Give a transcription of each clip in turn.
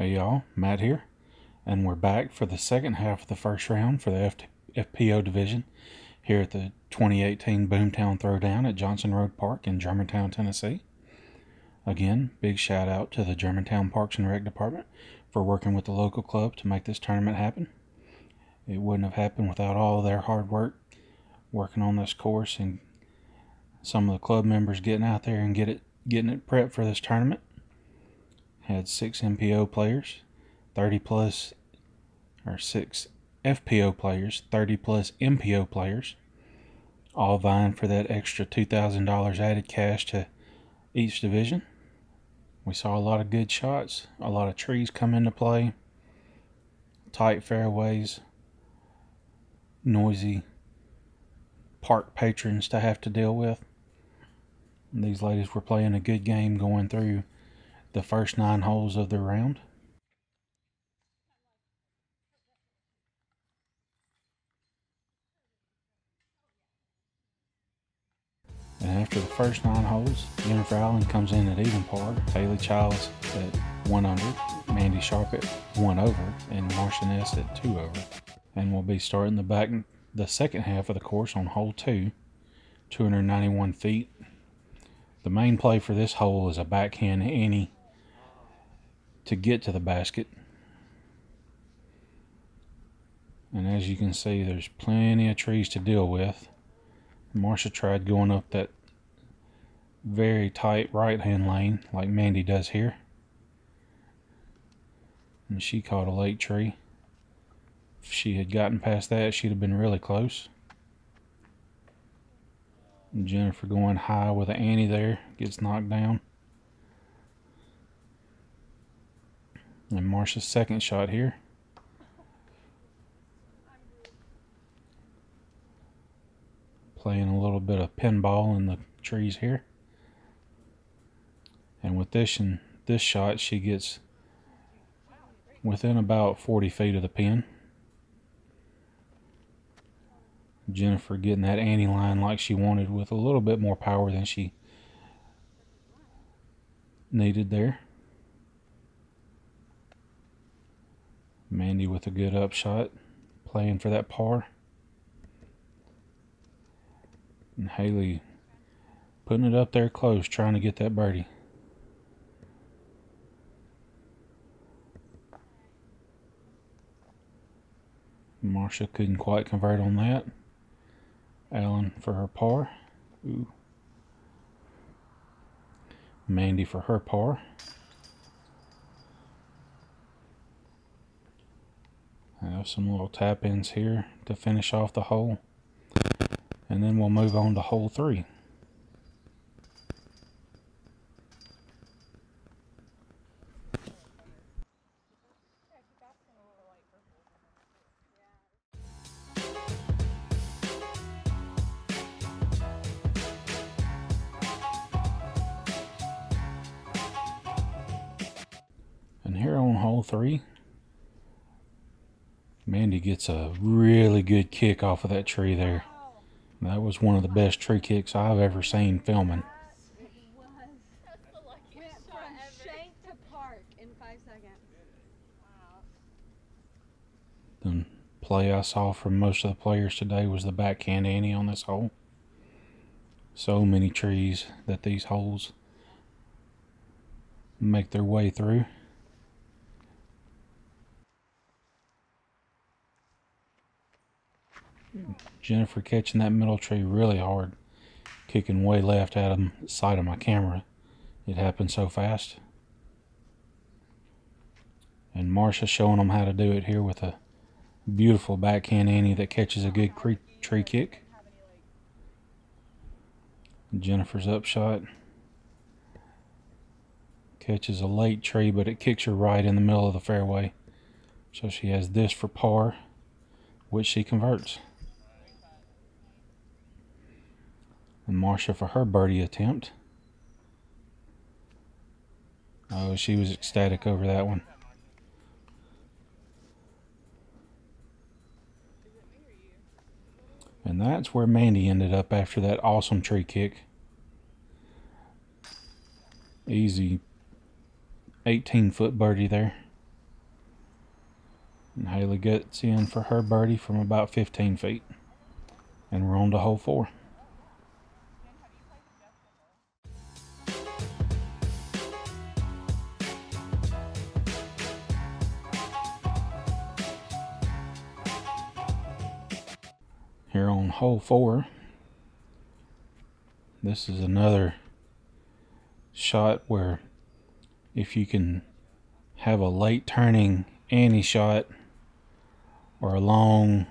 Hey y'all, Matt here, and we're back for the second half of the first round for the FPO division here at the 2018 Boomtown Throwdown at Johnson Road Park in Germantown, Tennessee. Again, big shout out to the Germantown Parks and Rec Department for working with the local club to make this tournament happen. It wouldn't have happened without all of their hard work working on this course and some of the club members getting out there and getting it prepped for this tournament. Had 6 MPO players, 30 plus, or 6 FPO players, 30 plus MPO players, all vying for that extra $2,000 added cash to each division. We saw a lot of good shots, a lot of trees come into play, tight fairways, noisy park patrons to have to deal with. And these ladies were playing a good game going through the first 9 holes of the round. And after the first 9 holes, Jennifer Allen comes in at even par, Haley Childs at 1 under, Mandy Sharp at 1 over, and Marsha Ness at 2 over. And we'll be starting the second half of the course on hole 2, 291 feet. The main play for this hole is a backhand ante to get to the basket. And as you can see, there's plenty of trees to deal with. Marsha tried going up that very tight right-hand lane like Mandy does here, and she caught a late tree. If she had gotten past that, she'd have been really close. And Jennifer going high with an ante there, gets knocked down. And Marsha's second shot here. Playing a little bit of pinball in the trees here. And with this shot, she gets within about 40 feet of the pin. Jennifer getting that ante line like she wanted with a little bit more power than she needed there. Mandy with a good upshot, playing for that par. And Haley putting it up there close, trying to get that birdie. Marsha couldn't quite convert on that. Allen for her par. Ooh. Mandy for her par. I have some little tap-ins here to finish off the hole. And then we'll move on to hole 3. And here on hole 3, Mandy gets a really good kick off of that tree there. That was one of the best tree kicks I've ever seen filming. The play I saw from most of the players today was the backhand ante on this hole. So many trees that these holes make their way through. Jennifer catching that middle tree really hard, kicking way left out of the side of my camera. It happened so fast. And Marsha showing them how to do it here with a beautiful backhand ante that catches a good tree kick. Jennifer's upshot catches a late tree, but it kicks her right in the middle of the fairway. So she has this for par, which she converts. And Marsha for her birdie attempt. Oh, she was ecstatic over that one. And that's where Mandy ended up after that awesome tree kick. Easy 18-foot birdie there. And Haley gets in for her birdie from about 15 feet. And we're on to hole 4. Here on hole 4, this is another shot where if you can have a late turning ante shot or a long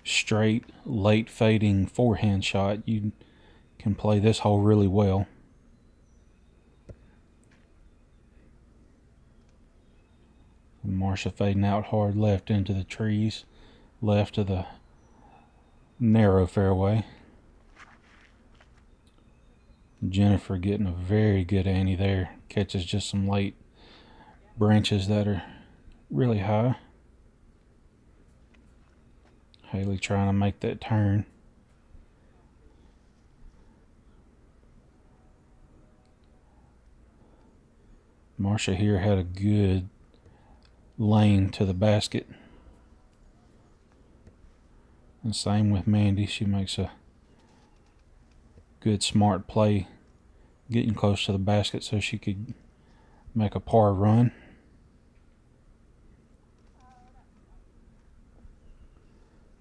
straight late fading forehand shot, you can play this hole really well. Marsha fading out hard left into the trees, left of the narrow fairway. Jennifer getting a very good ante there. Catches just some late branches that are really high. Haley trying to make that turn. Marsha here had a good lane to the basket. And same with Mandy. She makes a good smart play getting close to the basket so she could make a par run.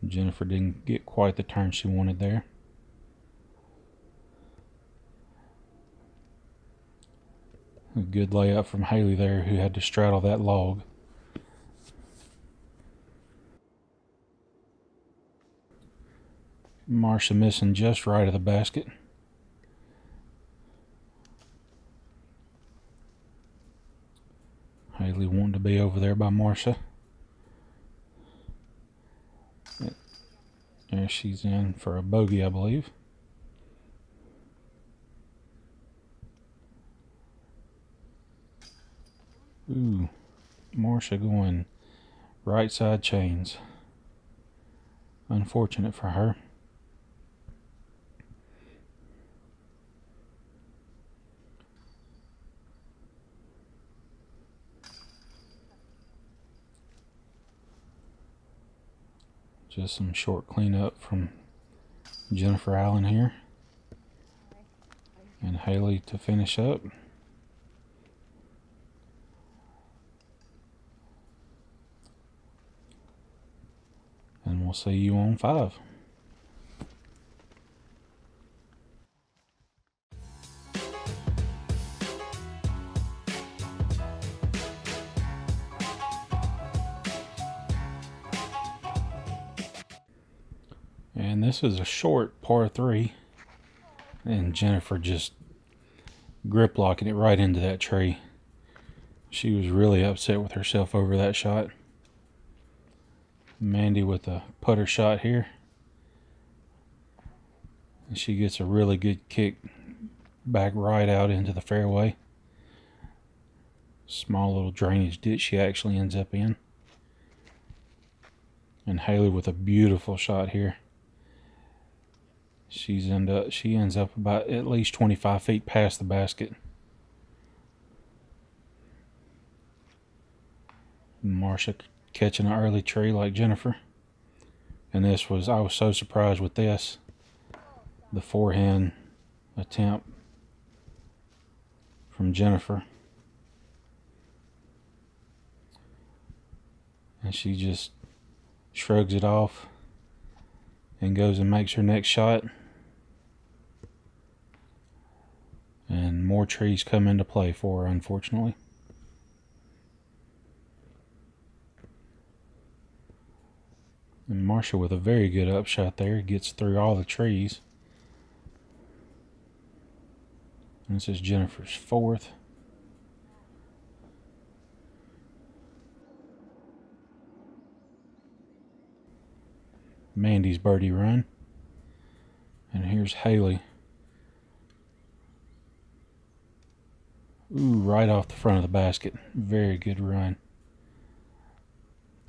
Jennifer didn't get quite the turn she wanted there. A good layup from Haley there, who had to straddle that log. Marsha missing just right of the basket. Haley wanting to be over there by Marsha. There she's in for a bogey, I believe. Ooh, Marsha going right side chains. Unfortunate for her. Just some short cleanup from Jennifer Allen here. And Haley to finish up. And we'll see you on 5. And this is a short par 3. And Jennifer just grip locking it right into that tree. She was really upset with herself over that shot. Mandy with a putter shot here. And she gets a really good kick back right out into the fairway. Small little drainage ditch she actually ends up in. And Haley with a beautiful shot here. She ends up about at least 25 feet past the basket. Marsha catching an early tree like Jennifer. And I was so surprised with this. The forehand attempt from Jennifer. And she just shrugs it off and goes and makes her next shot. And more trees come into play for her, unfortunately. And Marsha with a very good upshot there, gets through all the trees. And this is Jennifer's 4th. Mandy's birdie run. And here's Haley. Ooh, right off the front of the basket. Very good run.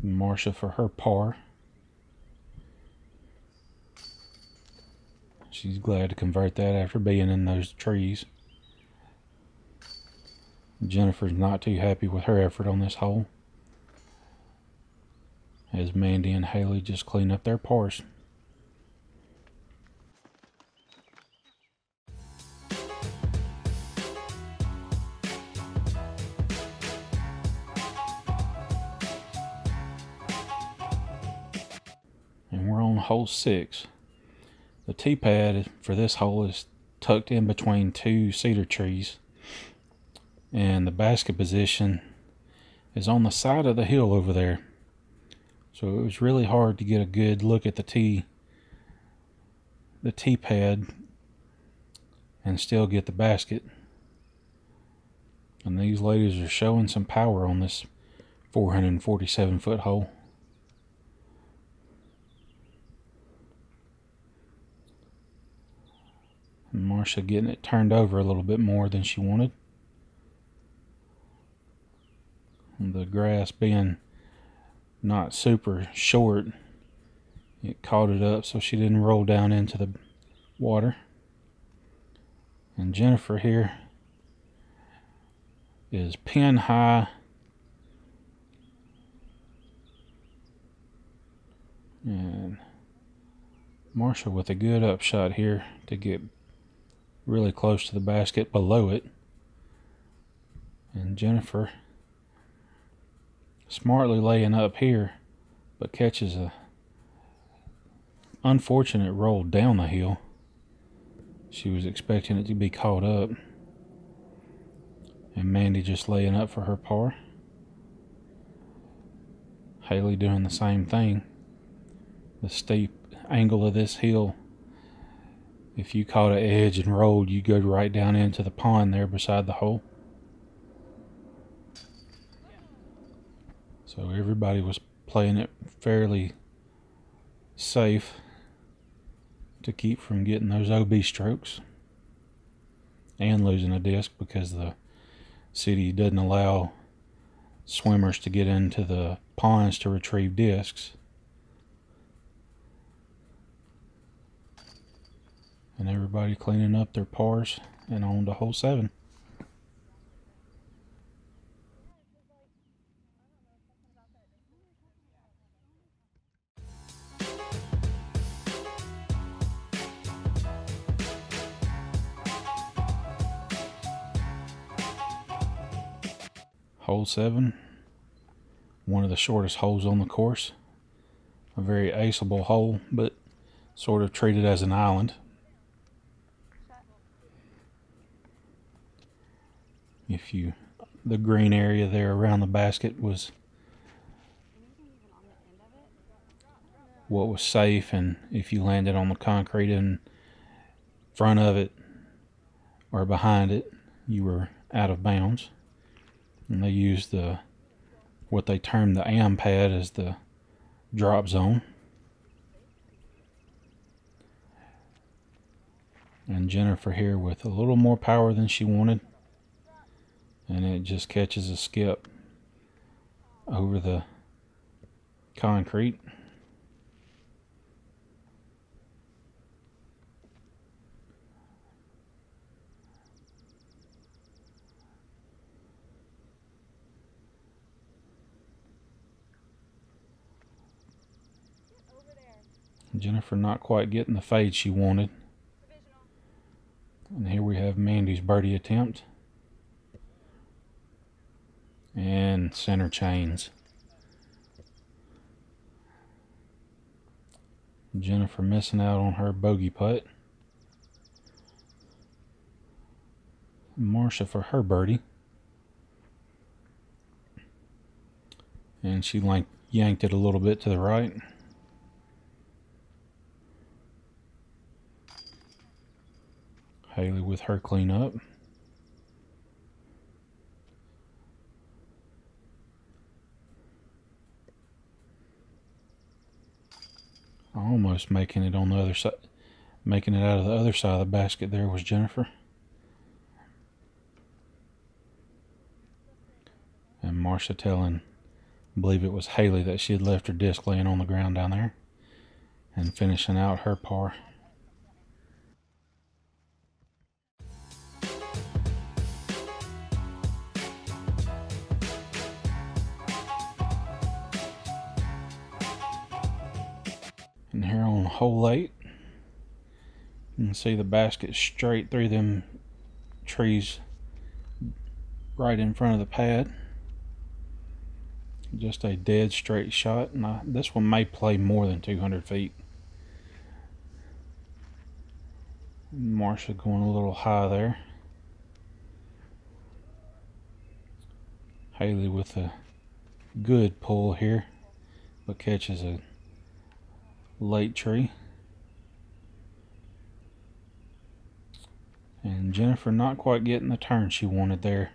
Marsha for her par. She's glad to convert that after being in those trees. Jennifer's not too happy with her effort on this hole. as Mandy and Haley just clean up their pars. And we're on hole 6. The tee pad for this hole is tucked in between 2 cedar trees, and the basket position is on the side of the hill over there. So it was really hard to get a good look at the tee pad and still get the basket. And these ladies are showing some power on this 447-foot hole. And Marsha getting it turned over a little bit more than she wanted. And the grass being not super short, it caught it up so she didn't roll down into the water. And Jennifer here is pin high, and Marsha with a good upshot here to get really close to the basket below it. And Jennifer smartly laying up here, but catches a unfortunate roll down the hill. She was expecting it to be caught up. And Mandy just laying up for her par. Haley doing the same thing. The steep angle of this hill, if you caught an edge and rolled, you go right down into the pond there beside the hole. So everybody was playing it fairly safe to keep from getting those OB strokes and losing a disc, because the city doesn't allow swimmers to get into the ponds to retrieve discs. And everybody cleaning up their pars and on to hole 7. Hole 7, one of the shortest holes on the course. A very aceable hole, but sort of treated as an island. The green area there around the basket was what was safe, and if you landed on the concrete in front of it or behind it, you were out of bounds. And they used what they termed the AM pad as the drop zone. And Jennifer here with a little more power than she wanted, and it just catches a skip over the concrete. Jennifer not quite getting the fade she wanted. And here we have Mandy's birdie attempt. And center chains. Jennifer missing out on her bogey putt. Marsha for her birdie. And she yanked it a little bit to the right. Haley with her cleanup. Almost making it on the other side, making it out of the other side of the basket there was Jennifer. And Marsha telling, I believe it was Haley, that she had left her disc laying on the ground down there, and finishing out her par. And here on hole 8, you can see the basket straight through them trees right in front of the pad. Just a dead straight shot, and this one may play more than 200 feet. Marsha going a little high there. Haley with a good pull here, but catches a late tree. And Jennifer not quite getting the turn she wanted there.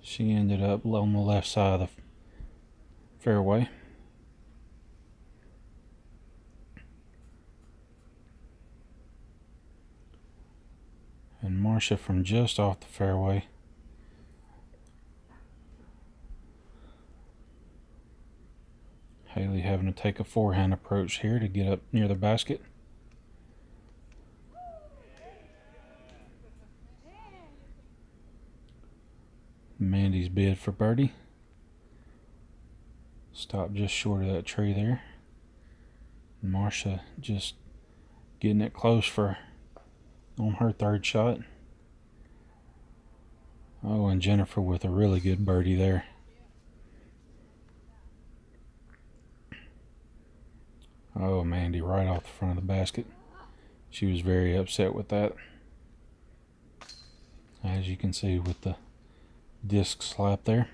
She ended up on the left side of the fairway. And Marsha from just off the fairway. Haley having to take a forehand approach here to get up near the basket. Mandy's bid for birdie. Stopped just short of that tree there. Marsha just getting it close for on her third shot. Oh, and Jennifer with a really good birdie there. Oh, Mandy right off the front of the basket. She was very upset with that. As you can see with the disc slap there.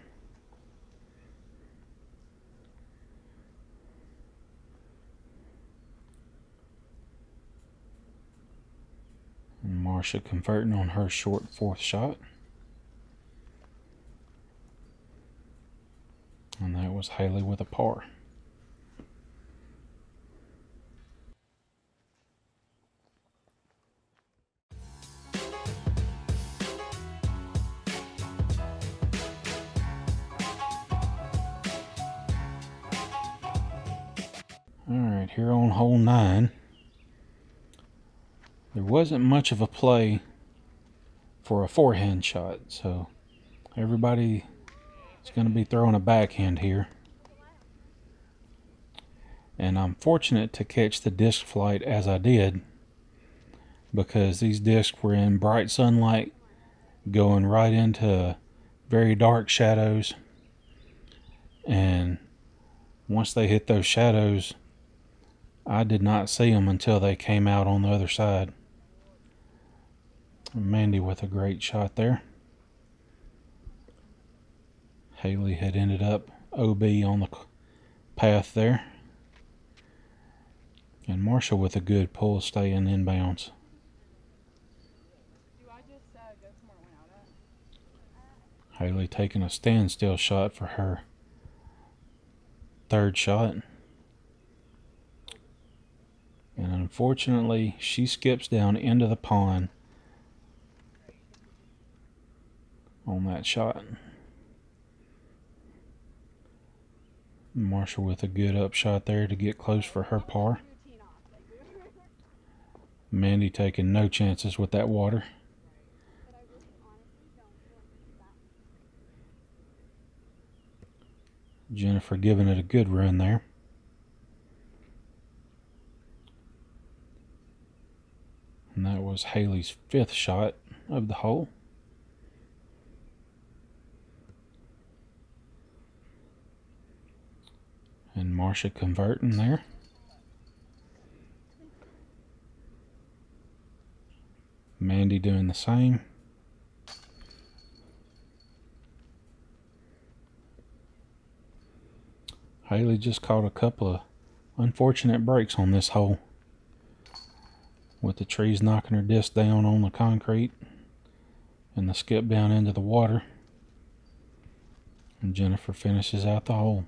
And Marsha converting on her short fourth shot. And that was Haley with a par. Alright, here on hole 9, there wasn't much of a play for a forehand shot, so everybody is going to be throwing a backhand here. And I'm fortunate to catch the disc flight as I did, because these discs were in bright sunlight going right into very dark shadows, and once they hit those shadows, I did not see them until they came out on the other side. Mandy with a great shot there. Haley had ended up OB on the path there. And Marsha with a good pull, staying inbounds. Haley taking a standstill shot for her third shot. And unfortunately, she skips down into the pond on that shot. Marsha with a good upshot there to get close for her par. Mandy taking no chances with that water. Jennifer giving it a good run there. And that was Haley's 5th shot of the hole. And Marsha converting there. Mandy doing the same. Haley just caught a couple of unfortunate breaks on this hole, with the trees knocking her disc down on the concrete and the skip down into the water. And Jennifer finishes out the hole.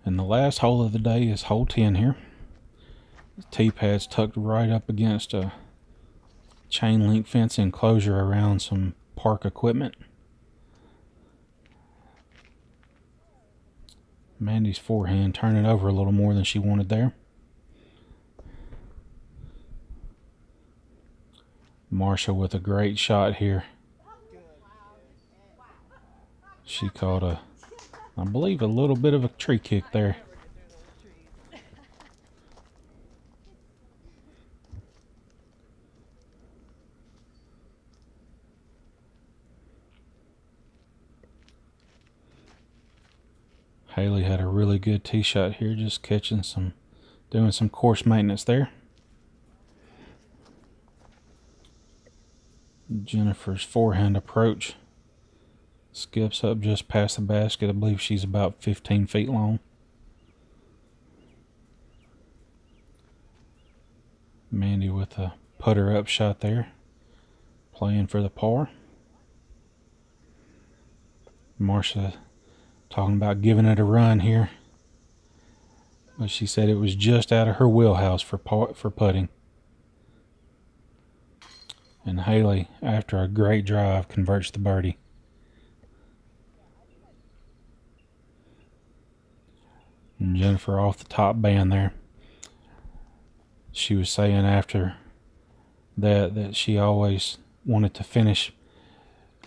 And the last hole of the day is hole 10 here. The tee pad's tucked right up against a chain link fence enclosure around some park equipment. Mandy's forehand turning over a little more than she wanted there. Marsha with a great shot here. She caught I believe, a little bit of a tree kick there. Haley had a really good tee shot here, just catching doing some course maintenance there. Jennifer's forehand approach skips up just past the basket. I believe she's about 15 feet long. Mandy with a putter up shot there, playing for the par. Marsha talking about giving it a run here, but she said it was just out of her wheelhouse for putting. And Haley, after a great drive, converts the birdie. And Jennifer off the top band there. She was saying after that she always wanted to finish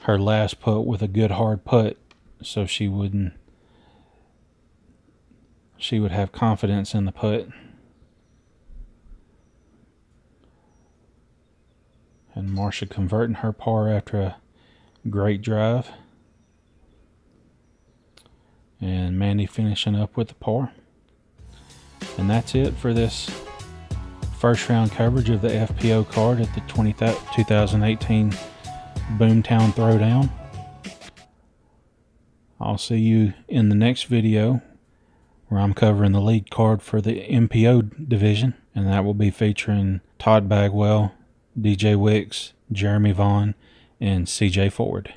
her last putt with a good hard putt, so she would have confidence in the putt. And Marsha converting her par after a great drive. And Mandy finishing up with the par. And that's it for this first round coverage of the FPO card at the 2018 Boomtown Throwdown. I'll see you in the next video where I'm covering the lead card for the MPO division, and that will be featuring Todd Bagwell, DJ Wicks, Jeremy Vaughn, and CJ Ford.